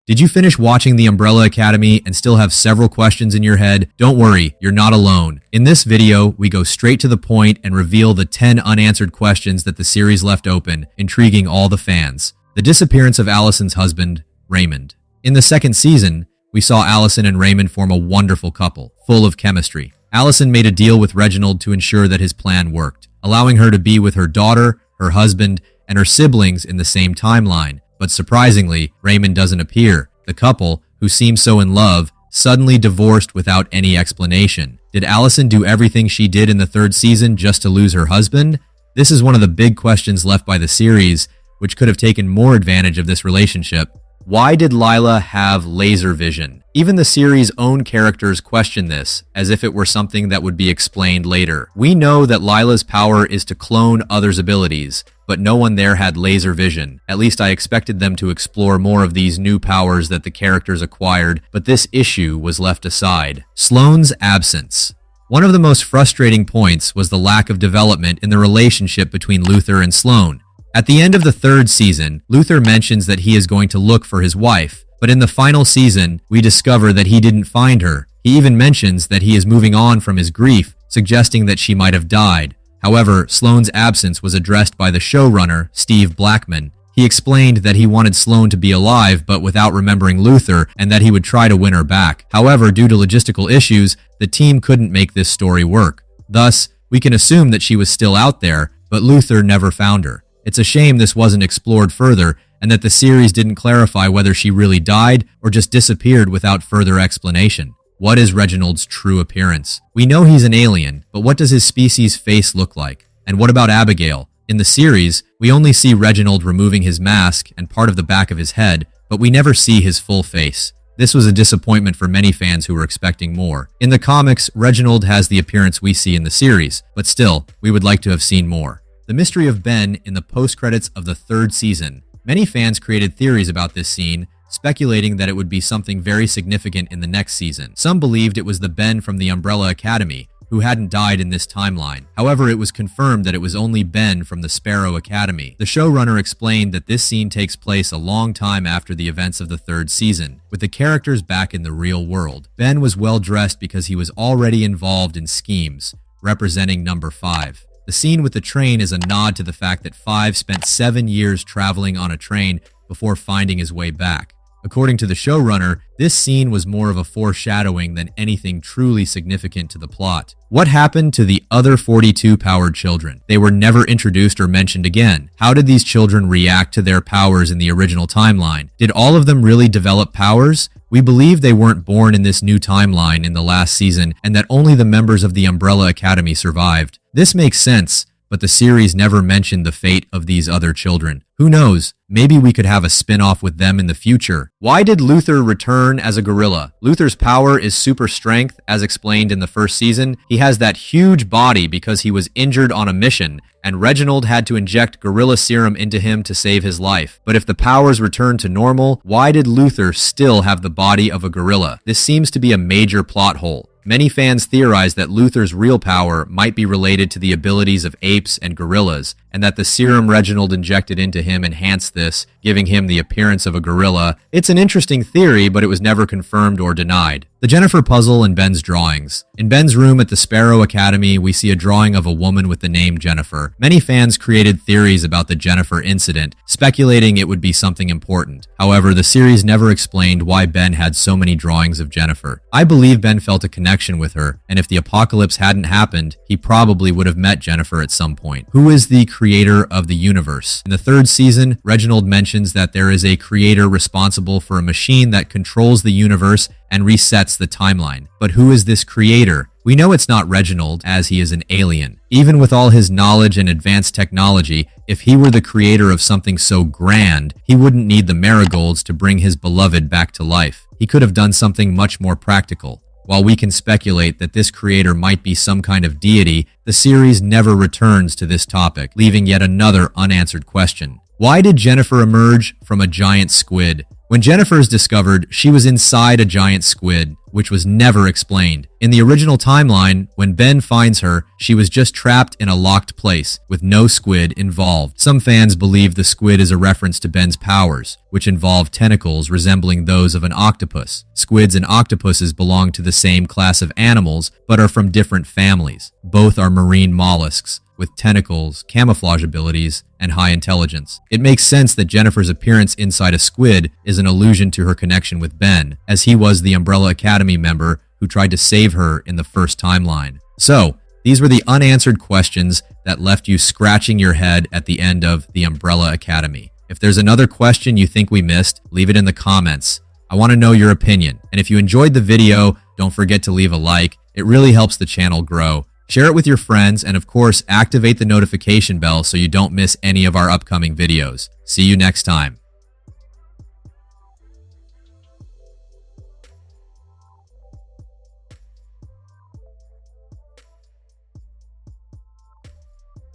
Did you finish watching The Umbrella Academy and still have several questions in your head? Don't worry, you're not alone. In this video, we go straight to the point and reveal the 10 unanswered questions that the series left open, intriguing all the fans. The disappearance of Allison's husband, Raymond. In the second season, we saw Allison and Raymond form a wonderful couple, full of chemistry. Allison made a deal with Reginald to ensure that his plan worked, allowing her to be with her daughter, her husband, and her siblings in the same timeline. But surprisingly, Raymond doesn't appear. The couple, who seemed so in love, suddenly divorced without any explanation. Did Allison do everything she did in the third season just to lose her husband? This is one of the big questions left by the series, which could have taken more advantage of this relationship. Why did Lyla have laser vision? Even the series' own characters question this, as if it were something that would be explained later. We know that Lyla's power is to clone others' abilities, but no one there had laser vision. At least I expected them to explore more of these new powers that the characters acquired, but this issue was left aside. Sloan's absence. One of the most frustrating points was the lack of development in the relationship between Luther and Sloan. At the end of the third season, Luther mentions that he is going to look for his wife, but in the final season, we discover that he didn't find her. He even mentions that he is moving on from his grief, suggesting that she might have died. However, Sloan's absence was addressed by the showrunner, Steve Blackman. He explained that he wanted Sloan to be alive, but without remembering Luther, and that he would try to win her back. However, due to logistical issues, the team couldn't make this story work. Thus, we can assume that she was still out there, but Luther never found her. It's a shame this wasn't explored further, and that the series didn't clarify whether she really died or just disappeared without further explanation. What is Reginald's true appearance? We know he's an alien, but what does his species' face look like? And what about Abigail? In the series, we only see Reginald removing his mask and part of the back of his head, but we never see his full face. This was a disappointment for many fans who were expecting more. In the comics, Reginald has the appearance we see in the series, but still, we would like to have seen more. The mystery of Ben in the post-credits of the third season. Many fans created theories about this scene, speculating that it would be something very significant in the next season. Some believed it was the Ben from the Umbrella Academy, who hadn't died in this timeline. However, it was confirmed that it was only Ben from the Sparrow Academy. The showrunner explained that this scene takes place a long time after the events of the third season, with the characters back in the real world. Ben was well dressed because he was already involved in schemes, representing number 5. The scene with the train is a nod to the fact that 5 spent 7 years traveling on a train before finding his way back. According to the showrunner, this scene was more of a foreshadowing than anything truly significant to the plot. What happened to the other 42 powered children? They were never introduced or mentioned again. How did these children react to their powers in the original timeline? Did all of them really develop powers? We believe they weren't born in this new timeline in the last season and that only the members of the Umbrella Academy survived. This makes sense, but the series never mentioned the fate of these other children. Who knows? Maybe we could have a spin-off with them in the future. Why did Luther return as a gorilla? Luther's power is super strength, as explained in the first season. He has that huge body because he was injured on a mission, and Reginald had to inject gorilla serum into him to save his life. But if the powers returned to normal, why did Luther still have the body of a gorilla? This seems to be a major plot hole. Many fans theorize that Luther's real power might be related to the abilities of apes and gorillas, and that the serum Reginald injected into him enhanced this, giving him the appearance of a gorilla. It's an interesting theory, but it was never confirmed or denied. The Jennifer puzzle and Ben's drawings. In Ben's room at the Sparrow Academy, we see a drawing of a woman with the name Jennifer. Many fans created theories about the Jennifer incident, speculating it would be something important. However, the series never explained why Ben had so many drawings of Jennifer. I believe Ben felt a connection with her, and if the apocalypse hadn't happened, he probably would have met Jennifer at some point. Who is the creator of the universe? In the third season, Reginald mentions that there is a creator responsible for a machine that controls the universe and resets the timeline. But who is this creator? We know it's not Reginald, as he is an alien. Even with all his knowledge and advanced technology, if he were the creator of something so grand, he wouldn't need the marigolds to bring his beloved back to life. He could have done something much more practical. While we can speculate that this creator might be some kind of deity, the series never returns to this topic, leaving yet another unanswered question. Why did Jennifer emerge from a giant squid? When Jennifer is discovered, she was inside a giant squid. which was never explained. In the original timeline, when Ben finds her, she was just trapped in a locked place, with no squid involved. Some fans believe the squid is a reference to Ben's powers, which involve tentacles resembling those of an octopus. Squids and octopuses belong to the same class of animals, but are from different families. Both are marine mollusks, with tentacles, camouflage abilities, and high intelligence. It makes sense that Jennifer's appearance inside a squid is an allusion to her connection with Ben, as he was the Umbrella Academy member who tried to save her in the first timeline. So, these were the unanswered questions that left you scratching your head at the end of the Umbrella Academy. If there's another question you think we missed, leave it in the comments. I want to know your opinion. And if you enjoyed the video, don't forget to leave a like. It really helps the channel grow. Share it with your friends, and of course, activate the notification bell so you don't miss any of our upcoming videos. See you next time.